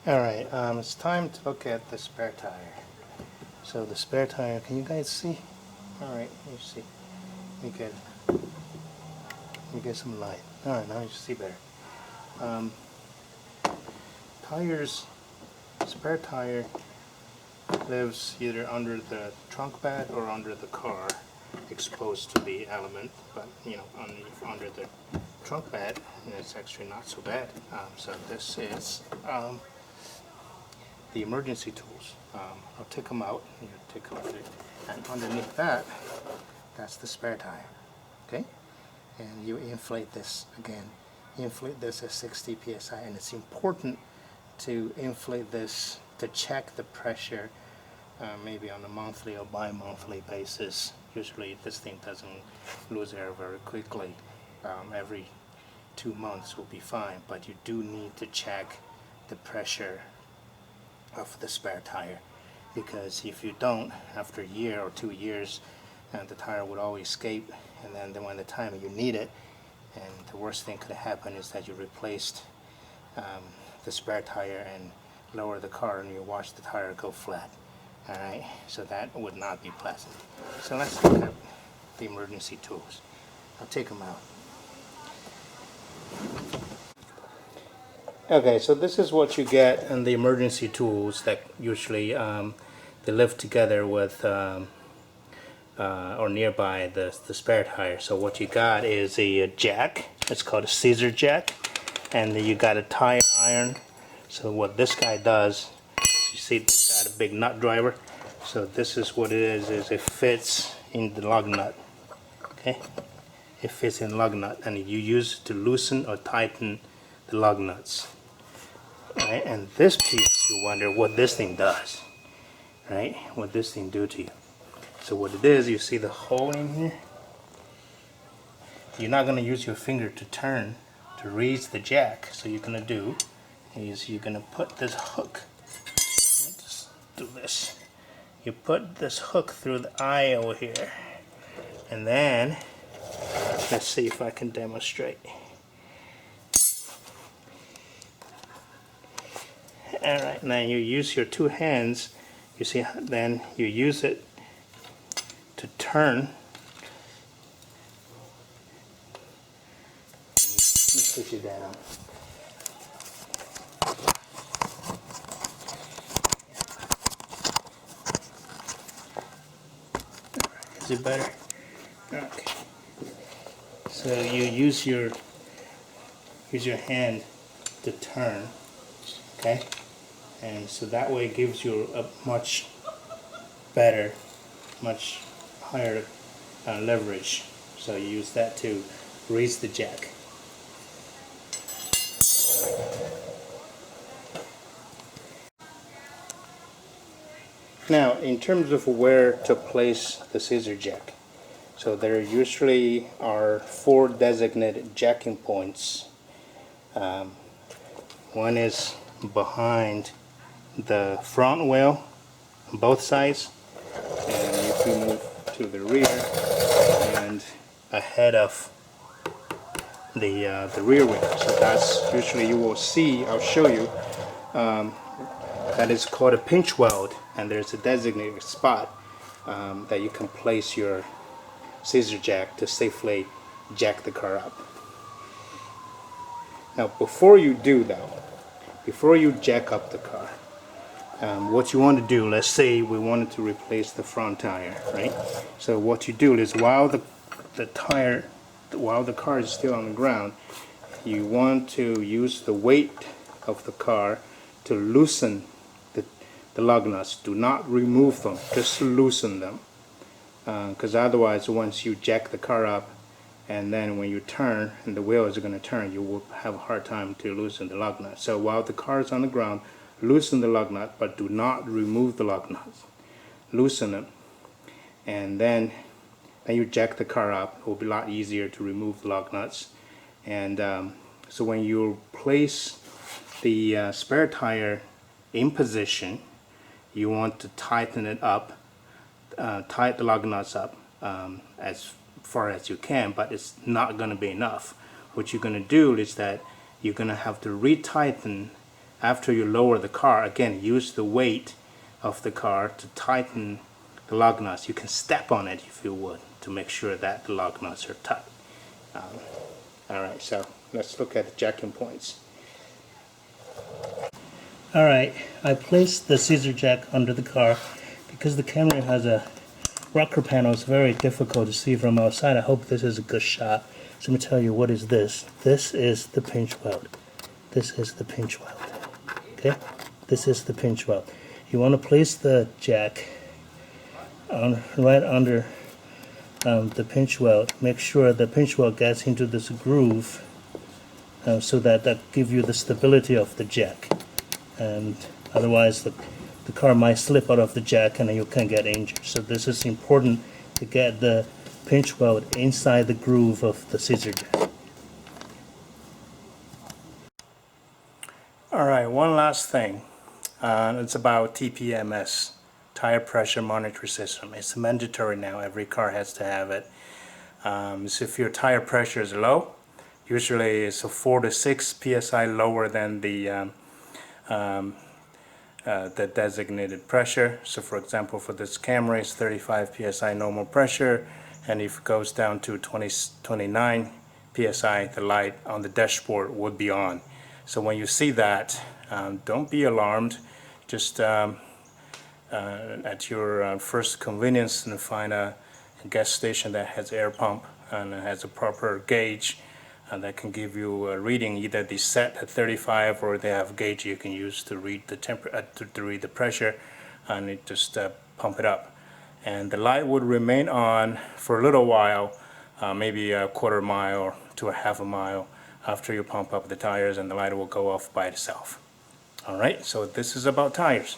Alright, it's time to look at the spare tire. So the spare tire, can you guys see? Alright, you see. You get some light. Alright, now you see better. Tires, spare tire lives either under the trunk bed or under the car, exposed to the element, but under the trunk bed, and it's actually not so bad. So this is the emergency tools. I'll take them out. You take a look at it, and underneath that, that's the spare tire. Okay, and you inflate this again. Inflate this at 60 psi, and it's important to inflate this to check the pressure, maybe on a monthly or bi-monthly basis. Usually, this thing doesn't lose air very quickly. Every 2 months will be fine, but you do need to check the pressure of the spare tire, because if you don't, after a year or 2 years, the tire would always escape, and then when the time you need it, and the worst thing could happen is that you replaced the spare tire and lower the car and you watch the tire go flat. Alright, so that would not be pleasant. So let's look at the emergency tools. I'll take them out. Okay, so this is what you get in the emergency tools that usually they live together with or nearby the spare tire. So what you got is a jack. It's called a scissor jack, and then you got a tire iron. So what this guy does, you see it's got a big nut driver. So this is what it is it fits in the lug nut. Okay, it fits in the lug nut, and you use it to loosen or tighten the lug nuts. Right, and this piece, you wonder what this thing does, right? What this thing do to you. So what it is, you see the hole in here? You're not going to use your finger to turn to raise the jack. So you're going to do is you're going to put this hook. Let me just do this. You put this hook through the eye over here, and then let's see if I can demonstrate. Alright, now you use your two hands, you see, then you use it to turn. Let me put you down. Is it better? Okay. So you use your hand to turn, okay? And so that way it gives you a much better, much higher leverage. So you use that to raise the jack. Now, in terms of where to place the scissor jack, so there usually are 4 designated jacking points. One is behind the front wheel on both sides, and if we move to the rear and ahead of the rear wheel. So that's usually, you will see, I'll show you, that is called a pinch weld, and there's a designated spot that you can place your scissor jack to safely jack the car up. Now before you do that, before you jack up the car, what you want to do, let's say we wanted to replace the front tire, right? So what you do is while the car is still on the ground, you want to use the weight of the car to loosen the lug nuts. Do not remove them, just loosen them, because otherwise once you jack the car up and then when you turn and the wheel is going to turn, you will have a hard time to loosen the lug nut. So while the car is on the ground, loosen the lug nut, but do not remove the lug nuts. Loosen it, and then you jack the car up. It will be a lot easier to remove the lug nuts. And so when you place the spare tire in position, you want to tighten it up, tighten the lug nuts up as far as you can, but it's not going to be enough. What you're going to do is that you're going to have to retighten after you lower the car, again, use the weight of the car to tighten the lug nuts. You can step on it if you would to make sure that the lug nuts are tight. Alright, so let's look at the jacking points. Alright, I placed the scissor jack under the car because the camera has a rocker panel. It's very difficult to see from outside. I hope this is a good shot. So let me tell you, what is this? This is the pinch weld. This is the pinch weld. Okay? This is the pinch weld. You want to place the jack right under the pinch weld. Make sure the pinch weld gets into this groove so that gives you the stability of the jack. And otherwise the car might slip out of the jack and you can get injured. So this is important to get the pinch weld inside the groove of the scissor jack. Alright, one last thing. It's about TPMS, tire pressure monitoring system. It's mandatory now. Every car has to have it. So if your tire pressure is low, usually it's a 4 to 6 psi lower than the designated pressure. So for example, for this camera it's 35 psi normal pressure, and if it goes down to 29 psi, the light on the dashboard would be on. So when you see that, don't be alarmed. Just at your first convenience, and find a gas station that has air pump and has a proper gauge that can give you a reading. Either they set at 35 or they have a gauge you can use to read the to read the pressure, and it just pump it up. And the light would remain on for a little while, maybe a quarter mile to a half a mile after you pump up the tires, and the light will go off by itself. Alright, so this is about tires.